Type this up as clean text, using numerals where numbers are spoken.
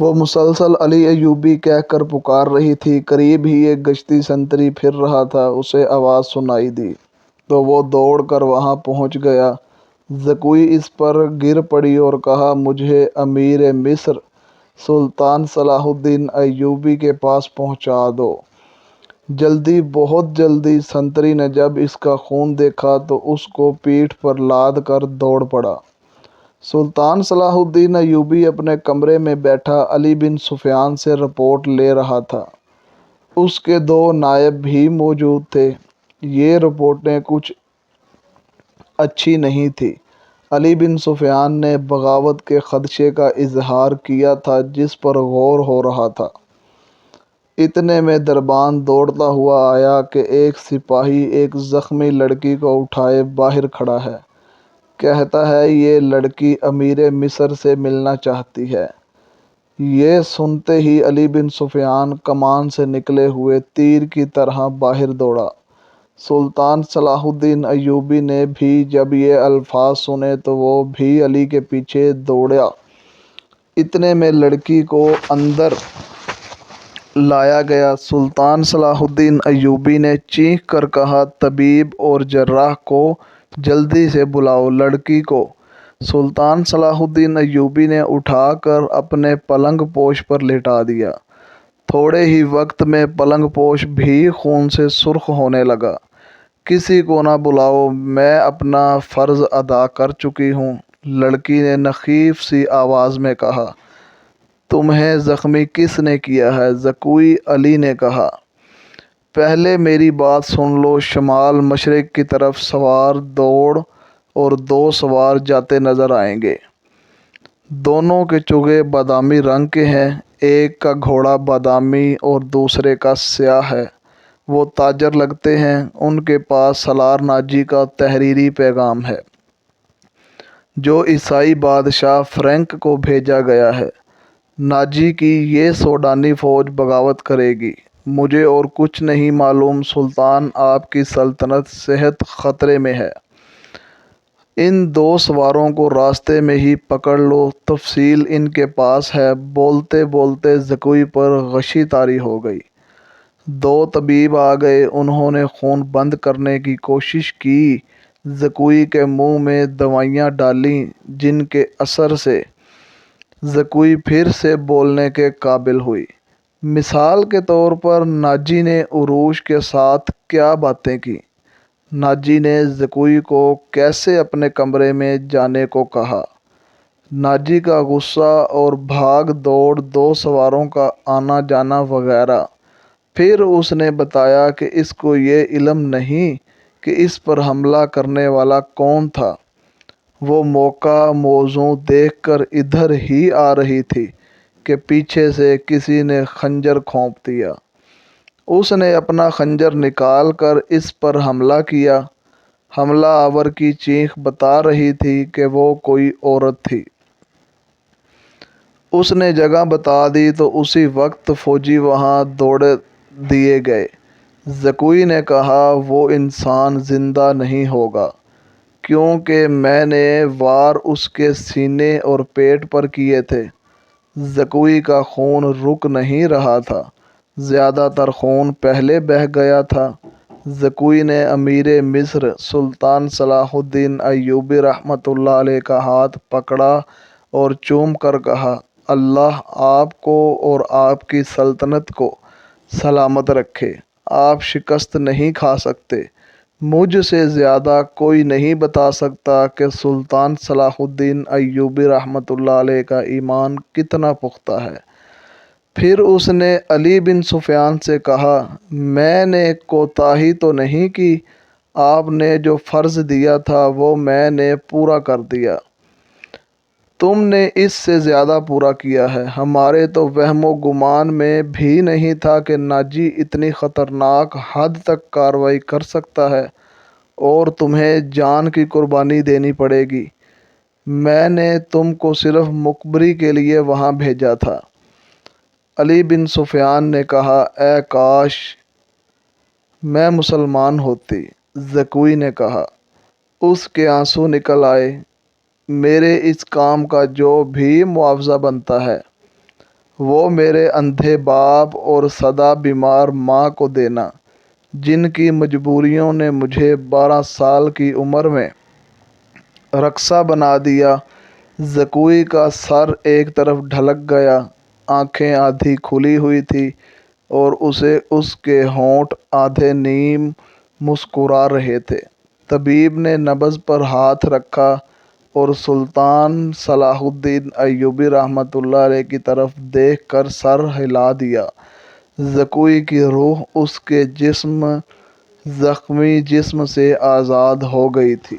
وہ مسلسل علی ایوبی کہہ کر پکار رہی تھی۔ قریب ہی ایک گشتی سنتری پھر رہا تھا، اسے آواز سنائی دی تو وہ دوڑ کر وہاں پہنچ گیا۔ زکوئی اس پر گر پڑی اور کہا، مجھے امیر مصر سلطان صلاح الدین ایوبی کے پاس پہنچا دو، جلدی، بہت جلدی۔ سنتری نے جب اس کا خون دیکھا تو اس کو پیٹھ پر لاد کر دوڑ پڑا۔ سلطان صلاح الدین ایوبی اپنے کمرے میں بیٹھا علی بن سفیان سے رپورٹ لے رہا تھا۔ اس کے دو نائب بھی موجود تھے۔ یہ رپورٹیں کچھ اچھی نہیں تھیں۔ علی بن سفیان نے بغاوت کے خدشے کا اظہار کیا تھا جس پر غور ہو رہا تھا۔ اتنے میں دربان دوڑتا ہوا آیا کہ ایک سپاہی ایک زخمی لڑکی کو اٹھائے باہر کھڑا ہے۔ کہتا ہے، یہ لڑکی امیر مصر سے ملنا چاہتی ہے۔ یہ سنتے ہی علی بن سفیان کمان سے نکلے ہوئے تیر کی طرح باہر دوڑا۔ سلطان صلاح الدین ایوبی نے بھی جب یہ الفاظ سنے تو وہ بھی علی کے پیچھے دوڑا۔ اتنے میں لڑکی کو اندر لایا گیا۔ سلطان صلاح الدین ایوبی نے چیخ کر کہا، طبیب اور جراح کو جلدی سے بلاؤ، لڑکی کو۔ سلطان صلاح الدین ایوبی نے اٹھا کر اپنے پلنگ پوش پر لٹا دیا۔ تھوڑے ہی وقت میں پلنگ پوش بھی خون سے سرخ ہونے لگا۔ کسی کو نہ بلاؤ، میں اپنا فرض ادا کر چکی ہوں، لڑکی نے نخیف سی آواز میں کہا۔ تمہیں زخمی کس نے کیا ہے؟ زکوئی علی نے کہا۔ پہلے میری بات سن لو۔ شمال مشرق کی طرف سوار دوڑ اور دو سوار جاتے نظر آئیں گے۔ دونوں کے چگے بادامی رنگ کے ہیں۔ ایک کا گھوڑا بادامی اور دوسرے کا سیاہ ہے۔ وہ تاجر لگتے ہیں۔ ان کے پاس سالار ناجی کا تحریری پیغام ہے جو عیسائی بادشاہ فرینک کو بھیجا گیا ہے۔ ناجی کی یہ سوڈانی فوج بغاوت کرے گی۔ مجھے اور کچھ نہیں معلوم، سلطان آپ کی سلطنت صحت خطرے میں ہے۔ ان دو سواروں کو راستے میں ہی پکڑ لو، تفصیل ان کے پاس ہے۔ بولتے بولتے زکوئی پر غشی طاری ہو گئی۔ دو طبیب آ گئے۔ انہوں نے خون بند کرنے کی کوشش کی، زکوئی کے منہ میں دوائیاں ڈالیں جن کے اثر سے زکوئی پھر سے بولنے کے قابل ہوئی۔ مثال کے طور پر ناجی نے عروج کے ساتھ کیا باتیں کیں۔ ناجی نے زکوئی کو کیسے اپنے کمرے میں جانے کو کہا۔ ناجی کا غصہ اور بھاگ دوڑ، دو سواروں کا آنا جانا وغیرہ۔ پھر اس نے بتایا کہ اس کو یہ علم نہیں کہ اس پر حملہ کرنے والا کون تھا۔ وہ موقع موزوں دیکھ کر ادھر ہی آ رہی تھی کہ پیچھے سے کسی نے خنجر کھونپ دیا۔ اس نے اپنا خنجر نکال کر اس پر حملہ کیا۔ حملہ آور کی چیخ بتا رہی تھی کہ وہ کوئی عورت تھی۔ اس نے جگہ بتا دی تو اسی وقت فوجی وہاں دوڑ دیے گئے۔ زکوئی نے کہا، وہ انسان زندہ نہیں ہوگا کیونکہ میں نے وار اس کے سینے اور پیٹ پر کیے تھے۔ زکوئی کا خون رک نہیں رہا تھا، زیادہ تر خون پہلے بہہ گیا تھا۔ زکوئی نے امیر مصر سلطان صلاح الدین ایوبی رحمۃ اللہ علیہ کا ہاتھ پکڑا اور چوم کر کہا، اللہ آپ کو اور آپ کی سلطنت کو سلامت رکھے۔ آپ شکست نہیں کھا سکتے۔ مجھ سے زیادہ کوئی نہیں بتا سکتا کہ سلطان صلاح الدین ایوبی رحمۃ اللہ علیہ کا ایمان کتنا پختہ ہے۔ پھر اس نے علی بن سفیان سے کہا، میں نے کوتاہی تو نہیں کی، آپ نے جو فرض دیا تھا وہ میں نے پورا کر دیا۔ تم نے اس سے زیادہ پورا کیا ہے۔ ہمارے تو وہم و گمان میں بھی نہیں تھا کہ ناجی اتنی خطرناک حد تک کارروائی کر سکتا ہے اور تمہیں جان کی قربانی دینی پڑے گی۔ میں نے تم کو صرف مخبری کے لیے وہاں بھیجا تھا۔ علی بن سفیان نے کہا، اے کاش میں مسلمان ہوتی۔ زکوئی نے کہا۔ اس کے آنسو نکل آئے۔ میرے اس کام کا جو بھی معاوضہ بنتا ہے وہ میرے اندھے باپ اور سدا بیمار ماں کو دینا، جن کی مجبوریوں نے مجھے 12 سال کی عمر میں رقصہ بنا دیا۔ زکوئی کا سر ایک طرف ڈھلک گیا، آنکھیں آدھی کھلی ہوئی تھیں اور اس کے ہونٹ آدھے نیم مسکرا رہے تھے۔ طبیب نے نبض پر ہاتھ رکھا اور سلطان صلاح الدین ایوبی رحمۃ اللہ علیہ کی طرف دیکھ کر سر ہلا دیا۔ زکوئی کی روح اس کے زخمی جسم سے آزاد ہو گئی تھی۔